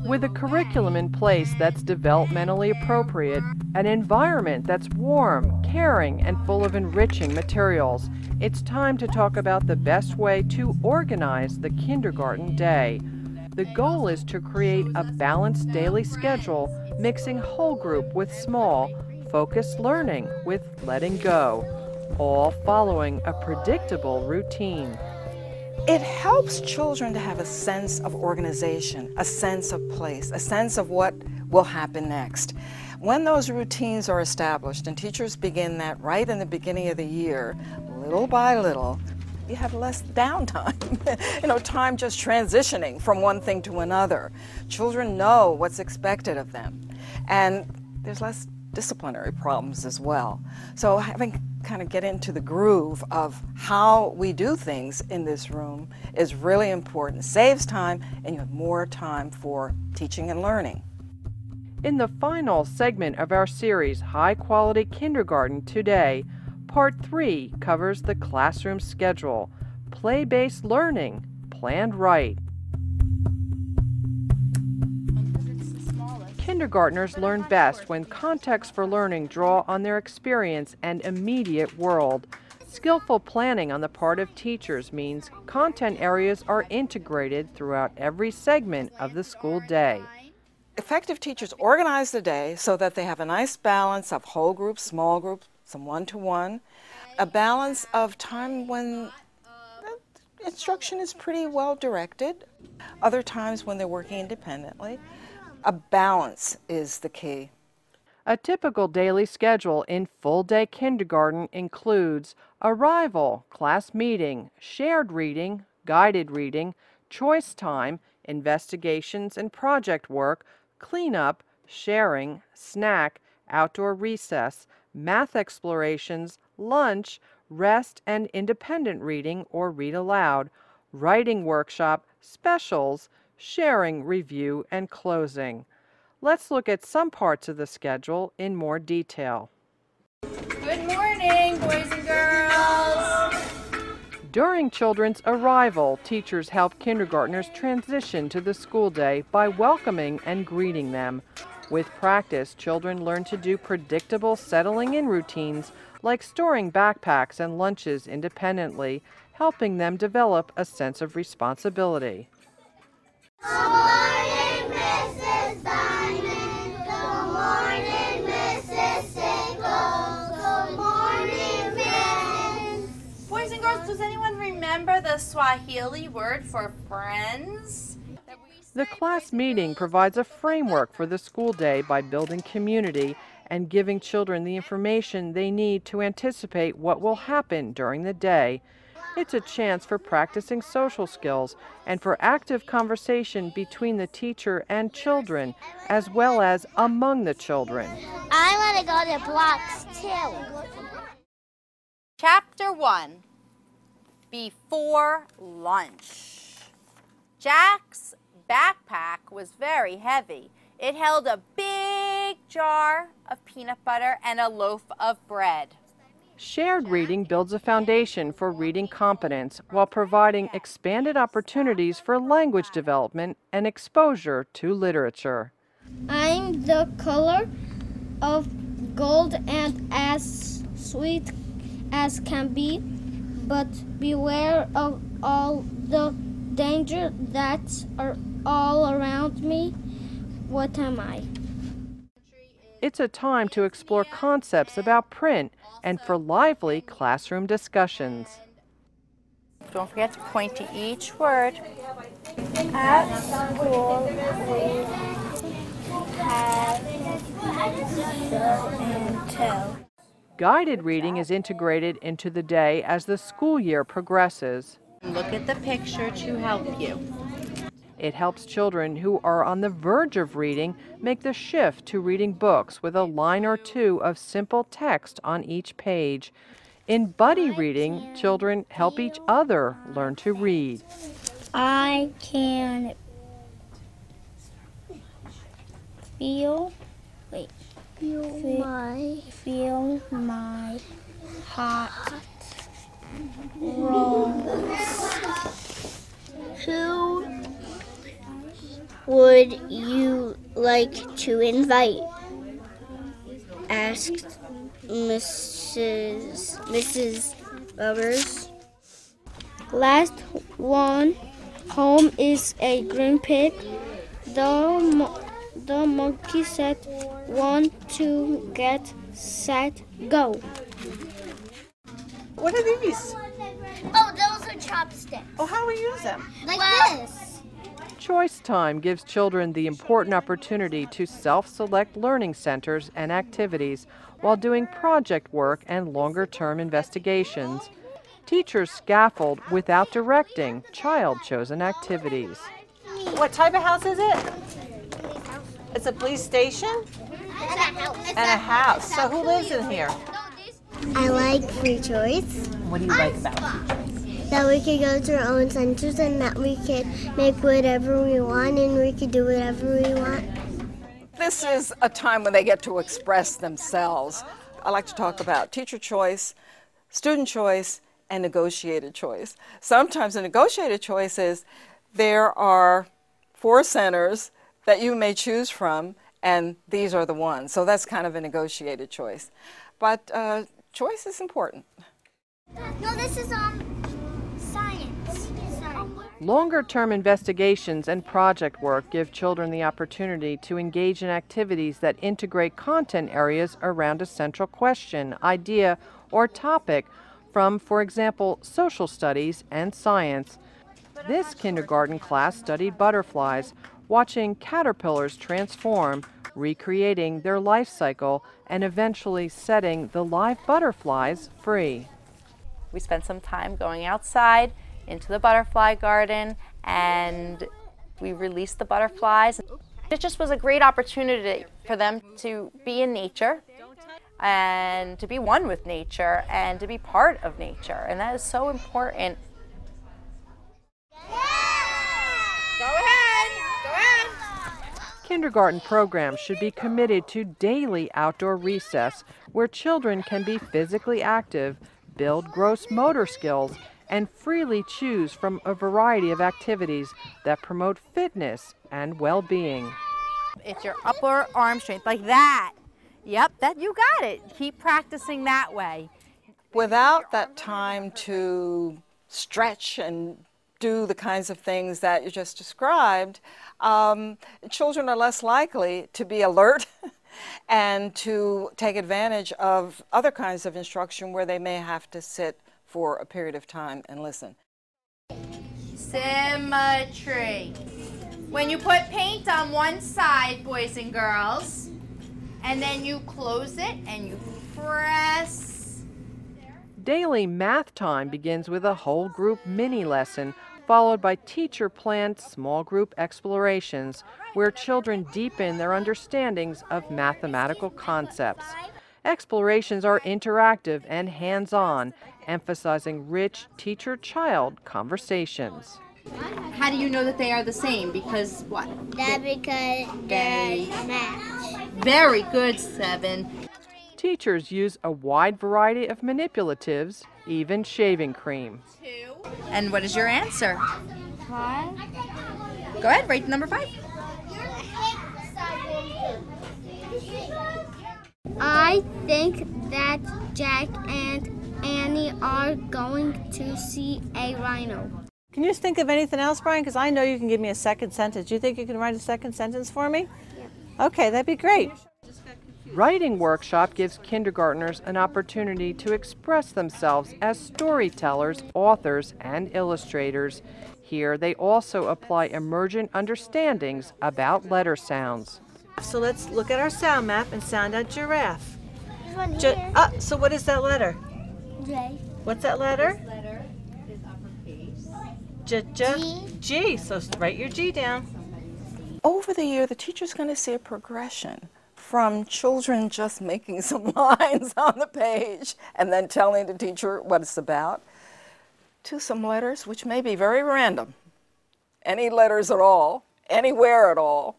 With a curriculum in place that's developmentally appropriate, an environment that's warm, caring, and full of enriching materials, it's time to talk about the best way to organize the kindergarten day. The goal is to create a balanced daily schedule, mixing whole group with small, focused learning with letting go, all following a predictable routine. It helps children to have a sense of organization, a sense of place, a sense of what will happen next. When those routines are established, and teachers begin that right in the beginning of the year, little by little, you have less downtime, time just transitioning from one thing to another. Children know what's expected of them, and there's less disciplinary problems as well. So having kind of get into the groove of how we do things in this room is really important. It saves time, and you have more time for teaching and learning. In the final segment of our series, High Quality Kindergarten Today, Part 3 covers the classroom schedule, play-based learning, planned right. Kindergartners learn best when contexts for learning draw on their experience and immediate world. Skillful planning on the part of teachers means content areas are integrated throughout every segment of the school day. Effective teachers organize the day so that they have a nice balance of whole groups, small groups, some one-to-one, a balance of time when the instruction is pretty well directed, other times when they're working independently. A balance is the key. A typical daily schedule in full-day kindergarten includes arrival, class meeting, shared reading, guided reading, choice time, investigations and project work, cleanup, sharing, snack, outdoor recess, math explorations, lunch, rest and independent reading or read aloud, writing workshop, specials, sharing, review, and closing. Let's look at some parts of the schedule in more detail. Good morning, boys and girls. During children's arrival, teachers help kindergartners transition to the school day by welcoming and greeting them. With practice, children learn to do predictable settling-in routines like storing backpacks and lunches independently, helping them develop a sense of responsibility. Good morning, Mrs. Diamond. Good morning, Mrs. Sickles. Good morning, Miss. Boys and girls, does anyone remember the Swahili word for friends? The class meeting provides a framework for the school day by building community and giving children the information they need to anticipate what will happen during the day. It's a chance for practicing social skills and for active conversation between the teacher and children, as well as among the children. I want to go to blocks too. Chapter 1, Before Lunch. Jack's backpack was very heavy. It held a big jar of peanut butter and a loaf of bread. Shared reading builds a foundation for reading competence while providing expanded opportunities for language development and exposure to literature. I'm the color of gold and as sweet as can be, but beware of all the danger that's all around me. What am I? It's a time to explore concepts about print and for lively classroom discussions. Don't forget to point to each word. At school, we have until. Guided reading is integrated into the day as the school year progresses. Look at the picture to help you. It helps children who are on the verge of reading make the shift to reading books with a line or two of simple text on each page. In buddy reading, children help each other learn to read. I can feel my hot rolls. would you like to invite? Asked Mrs. Roberts. Last one home is a green pig. The monkey said, 1, 2, get, set, go. What are these? Oh, those are chopsticks. Oh, how do we use them? Like this. Choice time gives children the important opportunity to self-select learning centers and activities while doing project work and longer-term investigations. Teachers scaffold without directing child-chosen activities. What type of house is it? It's a police station And a house. and a house. So who lives in here? I like free choice. What do you like about it? That we could go to our own centers and that we could make whatever we want and we could do whatever we want. This is a time when they get to express themselves. I like to talk about teacher choice, student choice, and negotiated choice. Sometimes a negotiated choice is there are 4 centers that you may choose from, and these are the ones. So that's kind of a negotiated choice. But choice is important. No, this is science. Longer-term investigations and project work give children the opportunity to engage in activities that integrate content areas around a central question, idea, or topic from, for example, social studies and science. This kindergarten class studied butterflies, watching caterpillars transform, recreating their life cycle, and eventually setting the live butterflies free. We spent some time going outside into the butterfly garden and we released the butterflies. It just was a great opportunity for them to be in nature and to be one with nature and to be part of nature, and that is so important. Go ahead. Kindergarten programs should be committed to daily outdoor recess where children can be physically active, build gross motor skills, and freely choose from a variety of activities that promote fitness and well-being. It's your upper arm strength, like that. Yep, that you got it. Keep practicing that way. Without that time to stretch and do the kinds of things that you just described, children are less likely to be alert and to take advantage of other kinds of instruction where they may have to sit for a period of time and listen. Symmetry. When you put paint on one side, boys and girls, and then you close it and you press. Daily math time begins with a whole group mini lesson, followed by teacher-planned small group explorations where children deepen their understandings of mathematical concepts. Explorations are interactive and hands-on, emphasizing rich teacher-child conversations. How do you know that they are the same? Because what? That because they match. Very good, 7. Teachers use a wide variety of manipulatives, even shaving cream. 2. And what is your answer? 5. Go ahead, write number 5. I think that Jack and Annie are going to see a rhino. Can you just think of anything else, Brian? Because I know you can give me a second sentence. Do you think you can write a second sentence for me? Yeah. Okay, that'd be great. Writing workshop gives kindergartners an opportunity to express themselves as storytellers, authors, and illustrators. Here, they also apply emergent understandings about letter sounds. So let's look at our sound map and sound out giraffe. There's one here. So what is that letter? J. What's that letter? Letter is uppercase. G. So write your G down. Over the year, the teacher's going to see a progression from children just making some lines on the page and then telling the teacher what it's about, to some letters which may be very random, any letters at all, anywhere at all,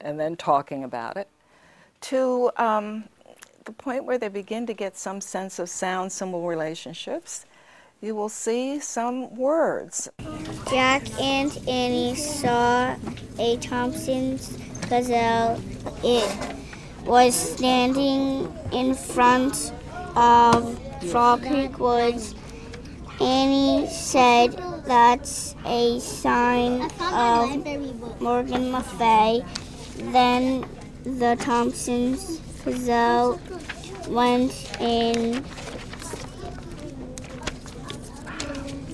and then talking about it, to the point where they begin to get some sense of sound symbol relationships. You will see some words. Jack and Annie saw a Thompson's gazelle. It was standing in front of Frog Creek Woods. Annie said that's a sign of Morgan Le Fay. Then the Thompson's gazelle went in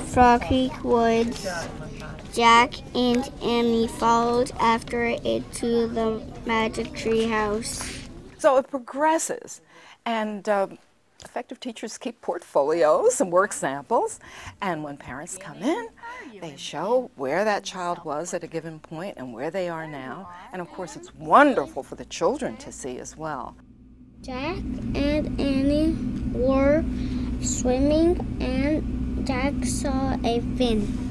Frog Creek Woods. Jack and Annie followed after it to the Magic Tree House. So it progresses, and effective teachers keep portfolios and work samples, and when parents come in, they show where that child was at a given point and where they are now, and of course it's wonderful for the children to see as well. Jack and Annie were swimming, and Jack saw a fin.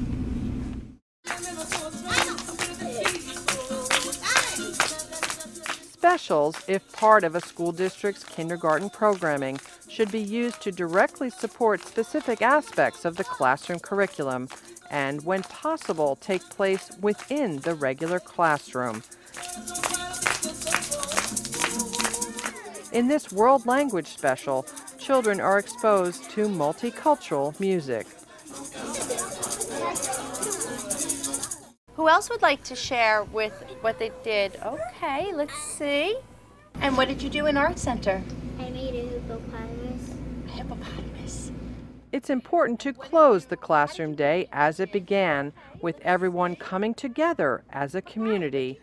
Specials, if part of a school district's kindergarten programming, should be used to directly support specific aspects of the classroom curriculum and, when possible, take place within the regular classroom. In this world language special, children are exposed to multicultural music. Who else would like to share with what they did? Okay, let's see. And what did you do in Art Center? I made a hippopotamus. A hippopotamus. It's important to close the classroom day as it began, with everyone coming together as a community.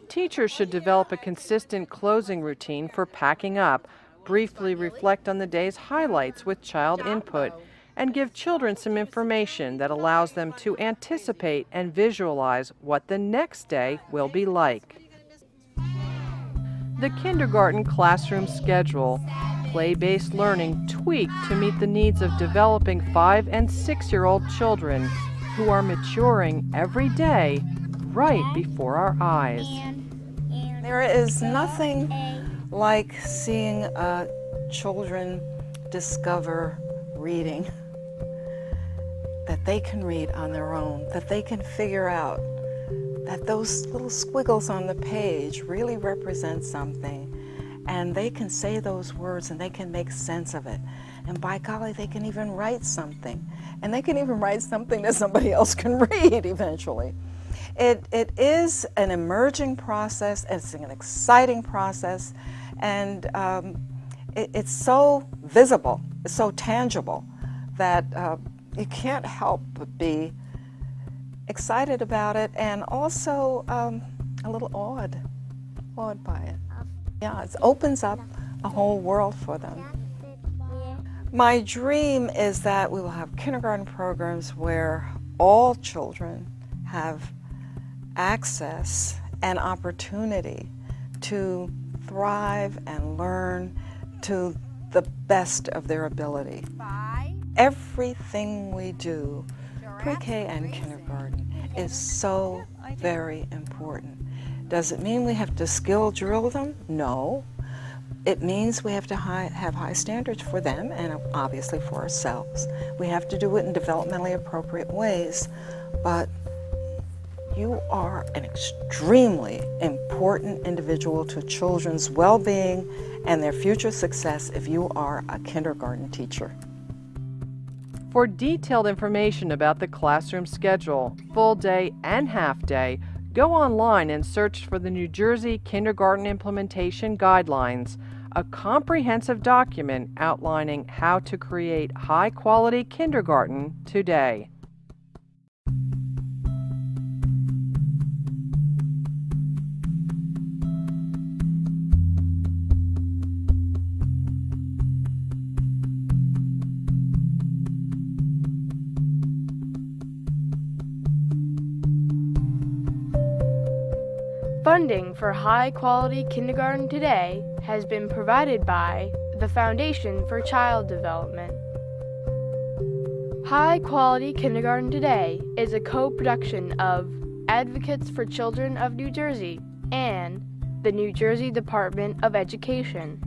Teachers should develop a consistent closing routine for packing up, briefly reflect on the day's highlights with child input, and give children some information that allows them to anticipate and visualize what the next day will be like. The kindergarten classroom schedule, play-based learning tweaked to meet the needs of developing 5- and 6-year-old children who are maturing every day right before our eyes. There is nothing like seeing children discover reading, that they can read on their own, that they can figure out that those little squiggles on the page really represent something, and they can say those words and they can make sense of it. And by golly, they can even write something, and they can even write something that somebody else can read eventually. It is an emerging process, it's an exciting process, and it's so visible, it's so tangible that you can't help but be excited about it, and also a little awed by it. Yeah, it opens up a whole world for them. My dream is that we will have kindergarten programs where all children have access and opportunity to thrive and learn to the best of their ability. Everything we do, pre-K and kindergarten, is so very important. Does it mean we have to skill drill them? No. It means we have to have high standards for them and obviously for ourselves. We have to do it in developmentally appropriate ways, but you are an extremely important individual to children's well-being and their future success if you are a kindergarten teacher. For detailed information about the classroom schedule, full day and half day, go online and search for the New Jersey Kindergarten Implementation Guidelines, a comprehensive document outlining how to create high-quality kindergarten today. Funding for high-quality kindergarten today has been provided by the Foundation for Child Development. High Quality Kindergarten Today is a co-production of Advocates for Children of New Jersey and the New Jersey Department of Education.